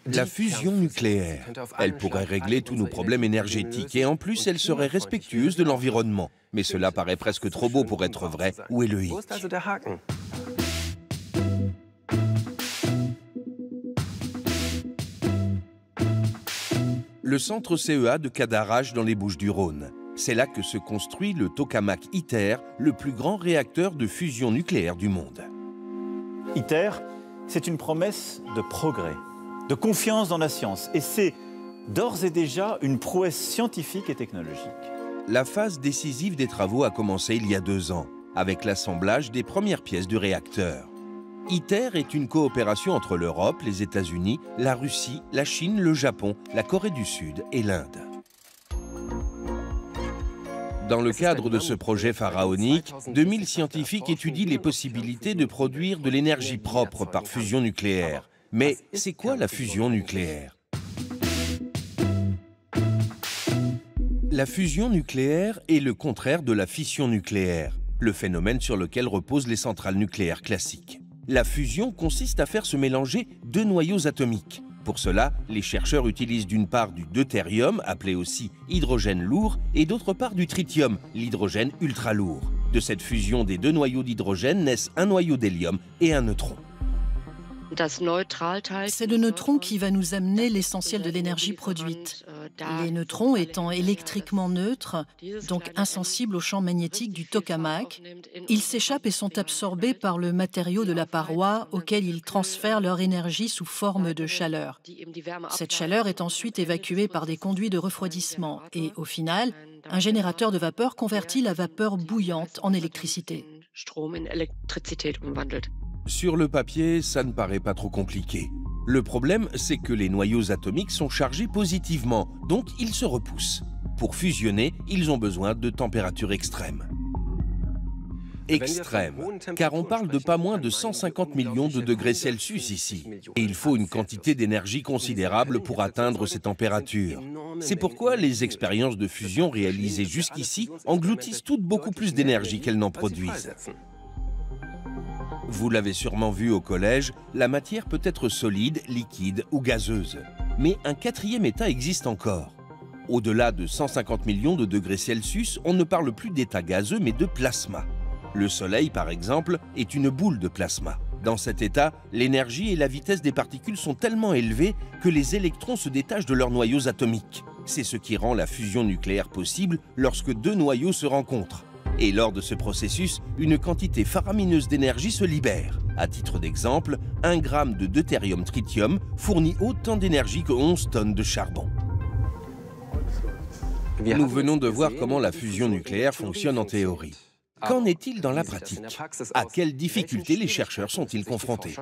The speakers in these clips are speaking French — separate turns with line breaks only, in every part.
La fusion nucléaire, elle pourrait régler tous nos problèmes énergétiques et en plus elle serait respectueuse de l'environnement. Mais cela paraît presque trop beau pour être vrai. Où est le hic? Le centre CEA de Cadarache dans les Bouches-du-Rhône. C'est là que se construit le tokamak ITER, le plus grand réacteur de fusion nucléaire du monde.
ITER, c'est une promesse de progrès, de confiance dans la science. Et c'est d'ores et déjà une prouesse scientifique et technologique.
La phase décisive des travaux a commencé il y a 2 ans, avec l'assemblage des premières pièces du réacteur. ITER est une coopération entre l'Europe, les États-Unis, la Russie, la Chine, le Japon, la Corée du Sud et l'Inde. Dans le cadre de ce projet pharaonique, 2000 scientifiques étudient les possibilités de produire de l'énergie propre par fusion nucléaire. Mais c'est quoi la fusion nucléaire? La fusion nucléaire est le contraire de la fission nucléaire, le phénomène sur lequel reposent les centrales nucléaires classiques. La fusion consiste à faire se mélanger 2 noyaux atomiques. Pour cela, les chercheurs utilisent d'une part du deutérium, appelé aussi hydrogène lourd, et d'autre part du tritium, l'hydrogène ultra lourd. De cette fusion des 2 noyaux d'hydrogène naissent un noyau d'hélium et un neutron.
C'est le neutron qui va nous amener l'essentiel de l'énergie produite. Les neutrons étant électriquement neutres, donc insensibles au champ magnétique du tokamak, ils s'échappent et sont absorbés par le matériau de la paroi auquel ils transfèrent leur énergie sous forme de chaleur. Cette chaleur est ensuite évacuée par des conduits de refroidissement et, au final, un générateur de vapeur convertit la vapeur bouillante en électricité.
Sur le papier, ça ne paraît pas trop compliqué. Le problème, c'est que les noyaux atomiques sont chargés positivement, donc ils se repoussent. Pour fusionner, ils ont besoin de températures extrêmes. Extrêmes, car on parle de pas moins de 150 millions de degrés Celsius ici. Et il faut une quantité d'énergie considérable pour atteindre ces températures. C'est pourquoi les expériences de fusion réalisées jusqu'ici engloutissent toutes beaucoup plus d'énergie qu'elles n'en produisent. Vous l'avez sûrement vu au collège, la matière peut être solide, liquide ou gazeuse. Mais un 4e état existe encore. Au-delà de 150 millions de degrés Celsius, on ne parle plus d'état gazeux mais de plasma. Le Soleil, par exemple, est une boule de plasma. Dans cet état, l'énergie et la vitesse des particules sont tellement élevées que les électrons se détachent de leurs noyaux atomiques. C'est ce qui rend la fusion nucléaire possible lorsque 2 noyaux se rencontrent. Et lors de ce processus, une quantité faramineuse d'énergie se libère. À titre d'exemple, 1 gramme de deutérium-tritium fournit autant d'énergie que 11 tonnes de charbon. Nous venons de voir comment la fusion nucléaire fonctionne en théorie. Qu'en est-il dans la pratique? À quelles difficultés les chercheurs sont-ils confrontés?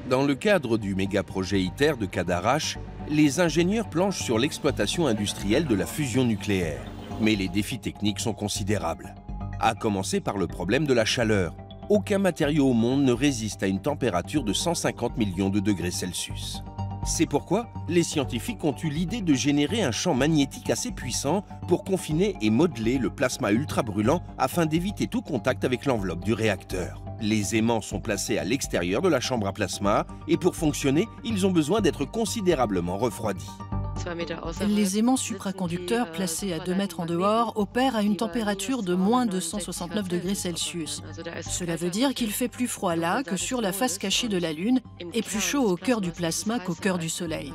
Dans le cadre du méga-projet ITER de Cadarache, les ingénieurs planchent sur l'exploitation industrielle de la fusion nucléaire. Mais les défis techniques sont considérables. À commencer par le problème de la chaleur. Aucun matériau au monde ne résiste à une température de 150 millions de degrés Celsius. C'est pourquoi les scientifiques ont eu l'idée de générer un champ magnétique assez puissant pour confiner et modeler le plasma ultra brûlant afin d'éviter tout contact avec l'enveloppe du réacteur. Les aimants sont placés à l'extérieur de la chambre à plasma et pour fonctionner, ils ont besoin d'être considérablement refroidis.
Les aimants supraconducteurs placés à 2 mètres en dehors opèrent à une température de moins 269 degrés Celsius. Cela veut dire qu'il fait plus froid là que sur la face cachée de la Lune et plus chaud au cœur du plasma qu'au cœur du Soleil.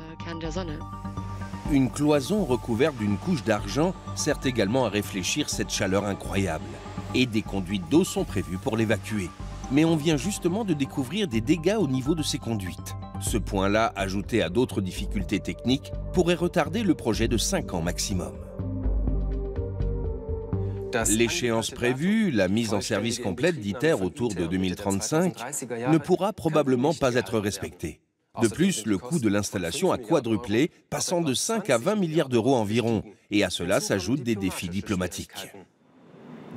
Une cloison recouverte d'une couche d'argent sert également à réfléchir cette chaleur incroyable. Et des conduites d'eau sont prévues pour l'évacuer. Mais on vient justement de découvrir des dégâts au niveau de ces conduites. Ce point-là, ajouté à d'autres difficultés techniques, pourrait retarder le projet de 5 ans maximum. L'échéance prévue, la mise en service complète d'ITER autour de 2035, ne pourra probablement pas être respectée. De plus, le coût de l'installation a quadruplé, passant de 5 à 20 milliards d'euros environ, et à cela s'ajoutent des défis diplomatiques.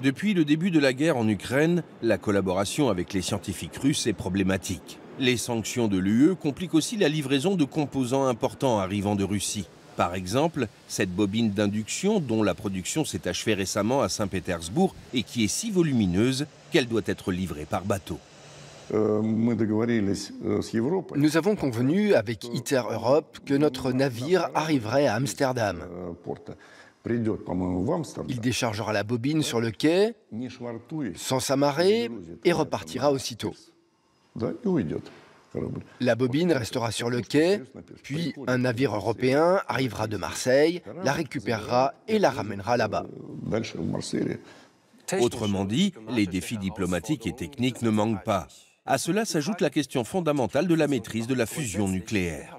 Depuis le début de la guerre en Ukraine, la collaboration avec les scientifiques russes est problématique. Les sanctions de l'UE compliquent aussi la livraison de composants importants arrivant de Russie. Par exemple, cette bobine d'induction dont la production s'est achevée récemment à Saint-Pétersbourg et qui est si volumineuse qu'elle doit être livrée par bateau.
Nous avons convenu avec ITER Europe que notre navire arriverait à Amsterdam. Il déchargera la bobine sur le quai, sans s'amarrer, et repartira aussitôt. La bobine restera sur le quai, puis un navire européen arrivera de Marseille, la récupérera et la ramènera là-bas.
Autrement dit, les défis diplomatiques et techniques ne manquent pas. À cela s'ajoute la question fondamentale de la maîtrise de la fusion nucléaire.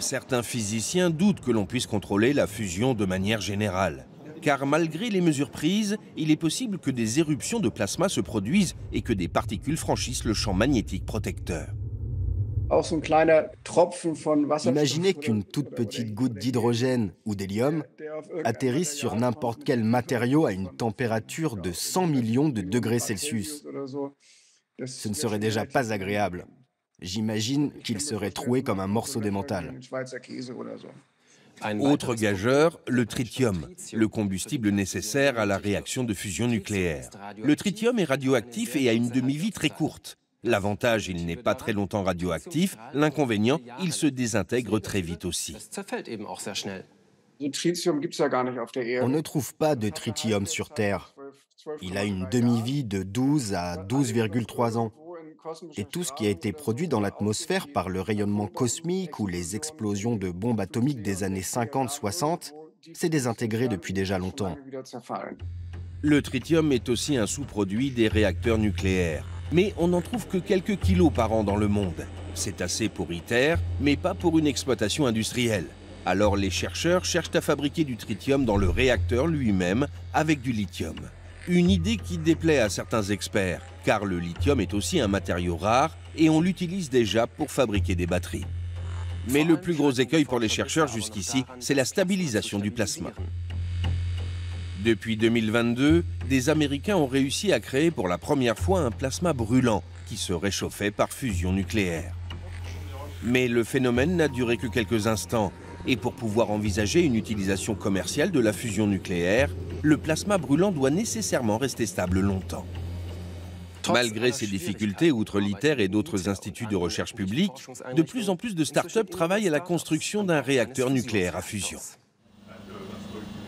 Certains physiciens doutent que l'on puisse contrôler la fusion de manière générale. Car malgré les mesures prises, il est possible que des éruptions de plasma se produisent et que des particules franchissent le champ magnétique protecteur.
Imaginez qu'une toute petite goutte d'hydrogène ou d'hélium atterrisse sur n'importe quel matériau à une température de 100 millions de degrés Celsius. Ce ne serait déjà pas agréable. J'imagine qu'il serait troué comme un morceau d'émental.
Autre gageur, le tritium, le combustible nécessaire à la réaction de fusion nucléaire. Le tritium est radioactif et a une demi-vie très courte. L'avantage, il n'est pas très longtemps radioactif. L'inconvénient, il se désintègre très vite aussi.
On ne trouve pas de tritium sur Terre. Il a une demi-vie de 12 à 12,3 ans. Et tout ce qui a été produit dans l'atmosphère par le rayonnement cosmique ou les explosions de bombes atomiques des années 50-60 s'est désintégré depuis déjà longtemps.
Le tritium est aussi un sous-produit des réacteurs nucléaires. Mais on n'en trouve que quelques kilos par an dans le monde. C'est assez pour ITER, mais pas pour une exploitation industrielle. Alors les chercheurs cherchent à fabriquer du tritium dans le réacteur lui-même avec du lithium. Une idée qui déplaît à certains experts, car le lithium est aussi un matériau rare et on l'utilise déjà pour fabriquer des batteries. Mais le plus gros écueil pour les chercheurs jusqu'ici, c'est la stabilisation du plasma. Depuis 2022, des Américains ont réussi à créer pour la première fois un plasma brûlant qui se réchauffait par fusion nucléaire. Mais le phénomène n'a duré que quelques instants. Et pour pouvoir envisager une utilisation commerciale de la fusion nucléaire, le plasma brûlant doit nécessairement rester stable longtemps. Malgré ces difficultés, outre l'ITER et d'autres instituts de recherche publics, de plus en plus de start-up travaillent à la construction d'un réacteur nucléaire à fusion.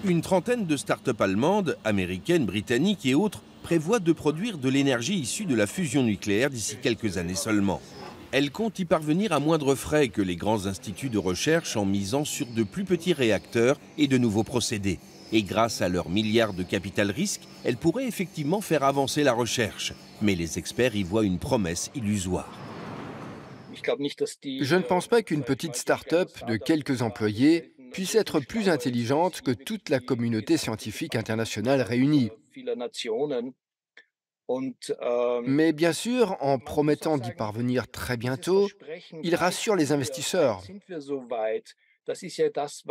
Une trentaine de start-up allemandes, américaines, britanniques et autres prévoient de produire de l'énergie issue de la fusion nucléaire d'ici quelques années seulement. Elles comptent y parvenir à moindre frais que les grands instituts de recherche en misant sur de plus petits réacteurs et de nouveaux procédés. Et grâce à leurs milliards de capital risque, elles pourraient effectivement faire avancer la recherche. Mais les experts y voient une promesse illusoire.
Je ne pense pas qu'une petite start-up de quelques employés puisse être plus intelligente que toute la communauté scientifique internationale réunie. Mais bien sûr, en promettant d'y parvenir très bientôt, il rassure les investisseurs.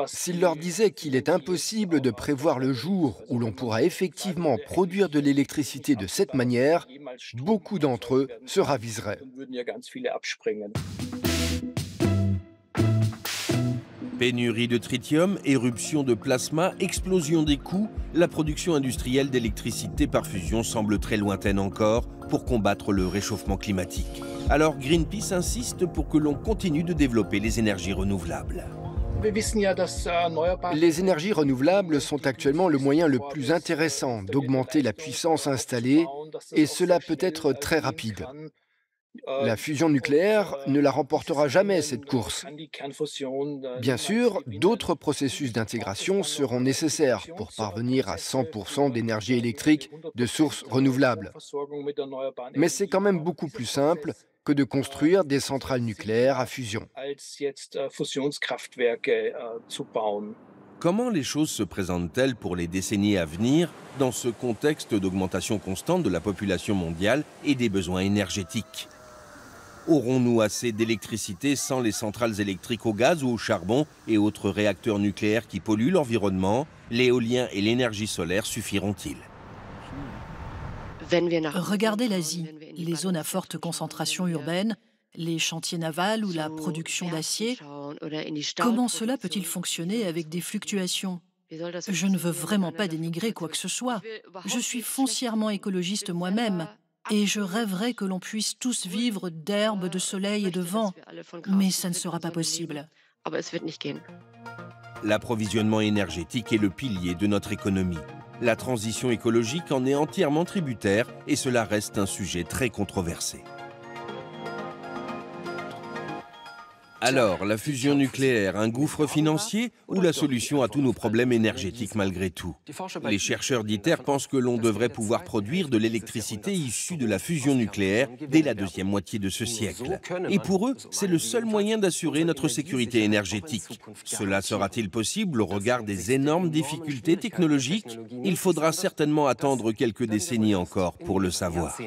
S'il leur disait qu'il est impossible de prévoir le jour où l'on pourra effectivement produire de l'électricité de cette manière, beaucoup d'entre eux se raviseraient.
Pénurie de tritium, éruption de plasma, explosion des coûts, la production industrielle d'électricité par fusion semble très lointaine encore pour combattre le réchauffement climatique. Alors Greenpeace insiste pour que l'on continue de développer les énergies renouvelables.
Les énergies renouvelables sont actuellement le moyen le plus intéressant d'augmenter la puissance installée et cela peut être très rapide. La fusion nucléaire ne la remportera jamais, cette course. Bien sûr, d'autres processus d'intégration seront nécessaires pour parvenir à 100% d'énergie électrique de sources renouvelables. Mais c'est quand même beaucoup plus simple que de construire des centrales nucléaires à fusion.
Comment les choses se présentent-elles pour les décennies à venir dans ce contexte d'augmentation constante de la population mondiale et des besoins énergétiques ? Aurons-nous assez d'électricité sans les centrales électriques au gaz ou au charbon et autres réacteurs nucléaires qui polluent l'environnement? L'éolien et l'énergie solaire suffiront-ils?
Regardez l'Asie, les zones à forte concentration urbaine, les chantiers navals ou la production d'acier. Comment cela peut-il fonctionner avec des fluctuations? Je ne veux vraiment pas dénigrer quoi que ce soit. Je suis foncièrement écologiste moi-même et je rêverais que l'on puisse tous vivre d'herbe, de soleil et de vent, mais ça ne sera pas possible.
L'approvisionnement énergétique est le pilier de notre économie. La transition écologique en est entièrement tributaire et cela reste un sujet très controversé. Alors, la fusion nucléaire, un gouffre financier ou la solution à tous nos problèmes énergétiques malgré tout? Les chercheurs d'ITER pensent que l'on devrait pouvoir produire de l'électricité issue de la fusion nucléaire dès la deuxième moitié de ce siècle. Et pour eux, c'est le seul moyen d'assurer notre sécurité énergétique. Cela sera-t-il possible au regard des énormes difficultés technologiques? Il faudra certainement attendre quelques décennies encore pour le savoir.